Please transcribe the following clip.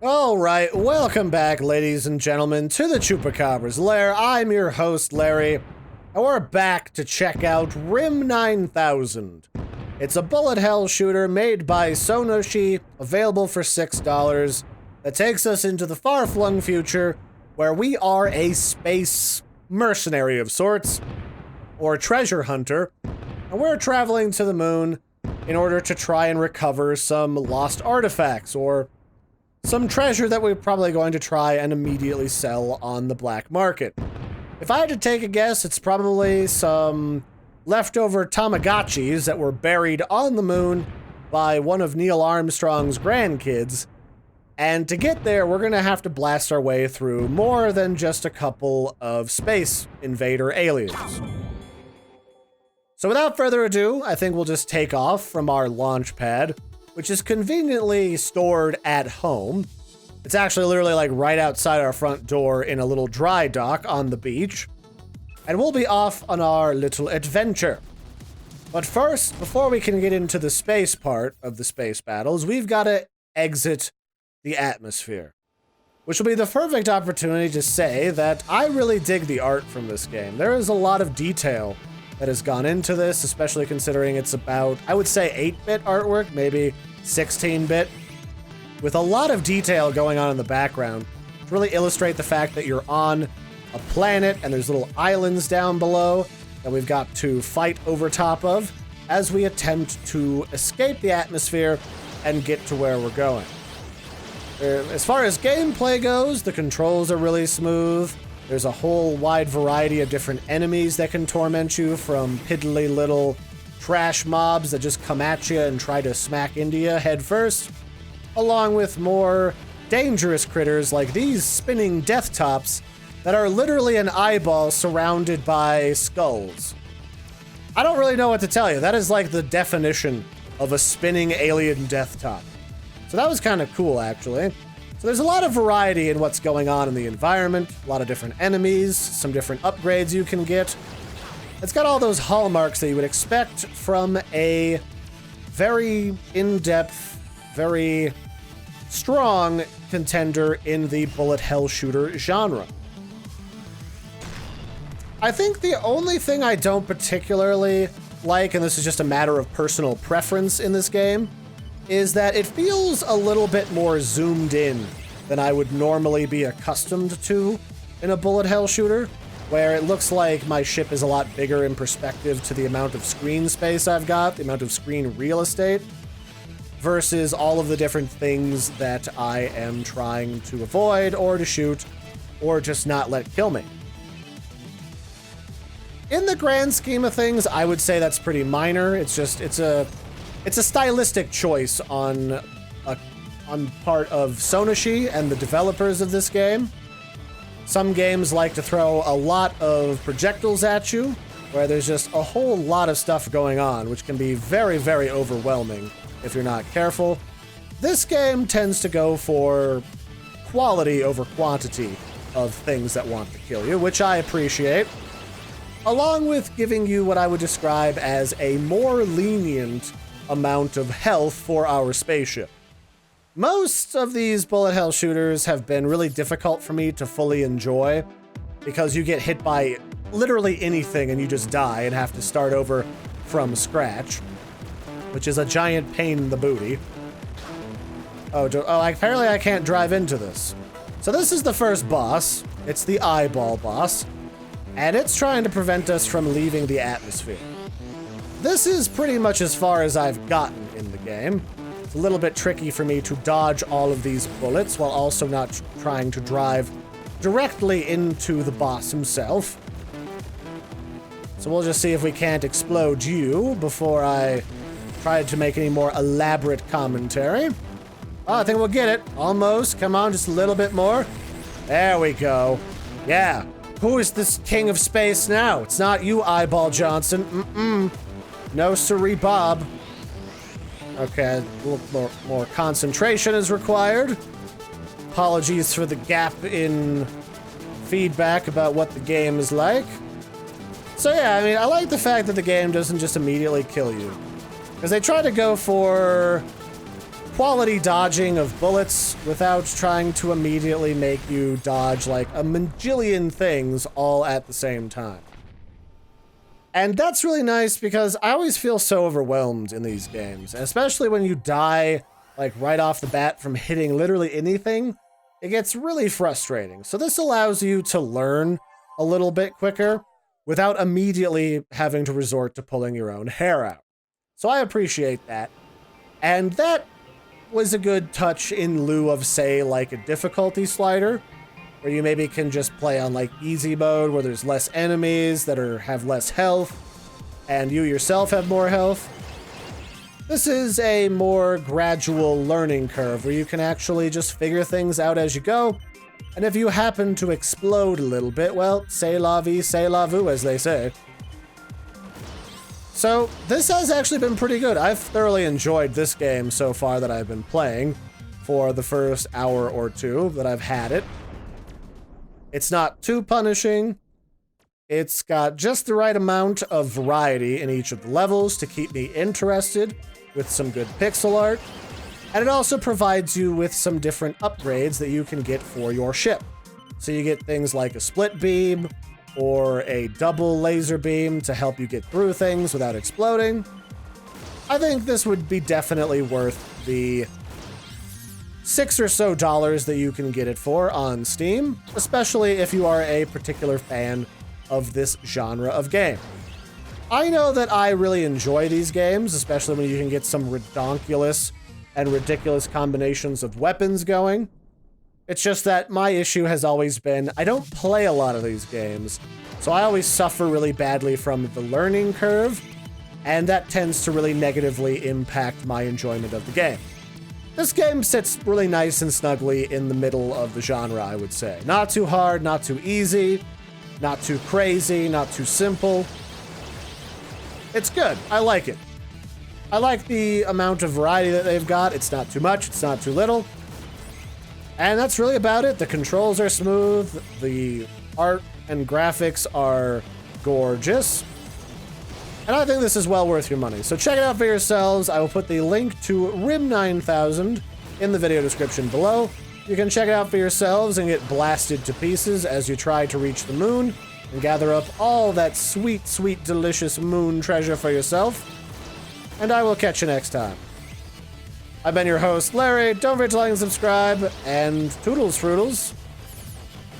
Alright, welcome back, ladies and gentlemen, to the Chupacabra's lair. I'm your host, Larry, and we're back to check out Rim 9000. It's a bullet hell shooter made by Sonoshee, available for $6, that takes us into the far-flung future, where we are a space mercenary of sorts, or treasure hunter, and we're traveling to the moon in order to try and recover some lost artifacts, or some treasure that we're probably going to try and immediately sell on the black market. If I had to take a guess, it's probably some leftover Tamagotchis that were buried on the moon by one of Neil Armstrong's grandkids. And to get there, we're gonna have to blast our way through more than just a couple of space invader aliens. So without further ado, I think we'll just take off from our launch pad, which is conveniently stored at home. It's actually literally like right outside our front door in a little dry dock on the beach. And we'll be off on our little adventure. But first, before we can get into the space part of the space battles, we've got to exit the atmosphere. Which will be the perfect opportunity to say that I really dig the art from this game. There is a lot of detail that has gone into this, especially considering it's about, I would say, 8-bit artwork, maybe 16-bit, with a lot of detail going on in the background to really illustrate the fact that you're on a planet and there's little islands down below that we've got to fight over top of as we attempt to escape the atmosphere and get to where we're going. As far as gameplay goes, the controls are really smooth. There's a whole wide variety of different enemies that can torment you, from piddly little trash mobs that just come at you and try to smack into you head first, along with more dangerous critters like these spinning death tops that are literally an eyeball surrounded by skulls. I don't really know what to tell you. That is like the definition of a spinning alien death top. So that was kind of cool, actually. So there's a lot of variety in what's going on in the environment, a lot of different enemies, some different upgrades you can get. It's got all those hallmarks that you would expect from a very in-depth, very strong contender in the bullet hell shooter genre. I think the only thing I don't particularly like, and this is just a matter of personal preference in this game, is that it feels a little bit more zoomed in than I would normally be accustomed to in a bullet hell shooter, where it looks like my ship is a lot bigger in perspective to the amount of screen space I've got, the amount of screen real estate, versus all of the different things that I am trying to avoid or to shoot or just not let kill me. In the grand scheme of things, I would say that's pretty minor. It's a stylistic choice on part of Sonoshee and the developers of this game. Some games like to throw a lot of projectiles at you, where there's just a whole lot of stuff going on, which can be very, very overwhelming if you're not careful. This game tends to go for quality over quantity of things that want to kill you, which I appreciate, along with giving you what I would describe as a more lenient amount of health for our spaceship. Most of these bullet hell shooters have been really difficult for me to fully enjoy because you get hit by literally anything and you just die and have to start over from scratch, which is a giant pain in the booty. Apparently I can't drive into this. So this is the first boss. It's the eyeball boss, and it's trying to prevent us from leaving the atmosphere. This is pretty much as far as I've gotten in the game. It's a little bit tricky for me to dodge all of these bullets while also not trying to drive directly into the boss himself. So we'll just see if we can't explode you before I try to make any more elaborate commentary. Oh, I think we'll get it. Almost. Come on, just a little bit more. There we go. Yeah. Who is this king of space now? It's not you, Eyeball Johnson. No siree, Bob. Okay, a little more concentration is required. Apologies for the gap in feedback about what the game is like. So yeah, I mean, I like the fact that the game doesn't just immediately kill you, because they try to go for quality dodging of bullets without trying to immediately make you dodge like a majillion things all at the same time. And that's really nice because I always feel so overwhelmed in these games, especially when you die like right off the bat from hitting literally anything. It gets really frustrating. So this allows you to learn a little bit quicker without immediately having to resort to pulling your own hair out. So I appreciate that. And that was a good touch in lieu of, say, like a difficulty slider, where you maybe can just play on like easy mode where there's less enemies that have less health and you yourself have more health. This is a more gradual learning curve where you can actually just figure things out as you go. And if you happen to explode a little bit, well, c'est la vie, c'est la vue, as they say. So this has actually been pretty good. I've thoroughly enjoyed this game so far that I've been playing for the first hour or two that I've had it. It's not too punishing. It's got just the right amount of variety in each of the levels to keep me interested with some good pixel art. And it also provides you with some different upgrades that you can get for your ship. So you get things like a split beam or a double laser beam to help you get through things without exploding. I think this would be definitely worth the $6 or so that you can get it for on Steam, especially if you are a particular fan of this genre of game. I know that I really enjoy these games, especially when you can get some redonkulous and ridiculous combinations of weapons going. It's just that my issue has always been, I don't play a lot of these games, so I always suffer really badly from the learning curve, and that tends to really negatively impact my enjoyment of the game. This game sits really nice and snugly in the middle of the genre, I would say. Not too hard, not too easy, not too crazy, not too simple. It's good. I like it. I like the amount of variety that they've got. It's not too much, it's not too little. And that's really about it. The controls are smooth, the art and graphics are gorgeous. And I think this is well worth your money. So check it out for yourselves. I will put the link to RIM 9000 in the video description below. You can check it out for yourselves and get blasted to pieces as you try to reach the moon and gather up all that sweet, sweet, delicious moon treasure for yourself. And I will catch you next time. I've been your host, Larry. Don't forget to like and subscribe, and toodles fruitles.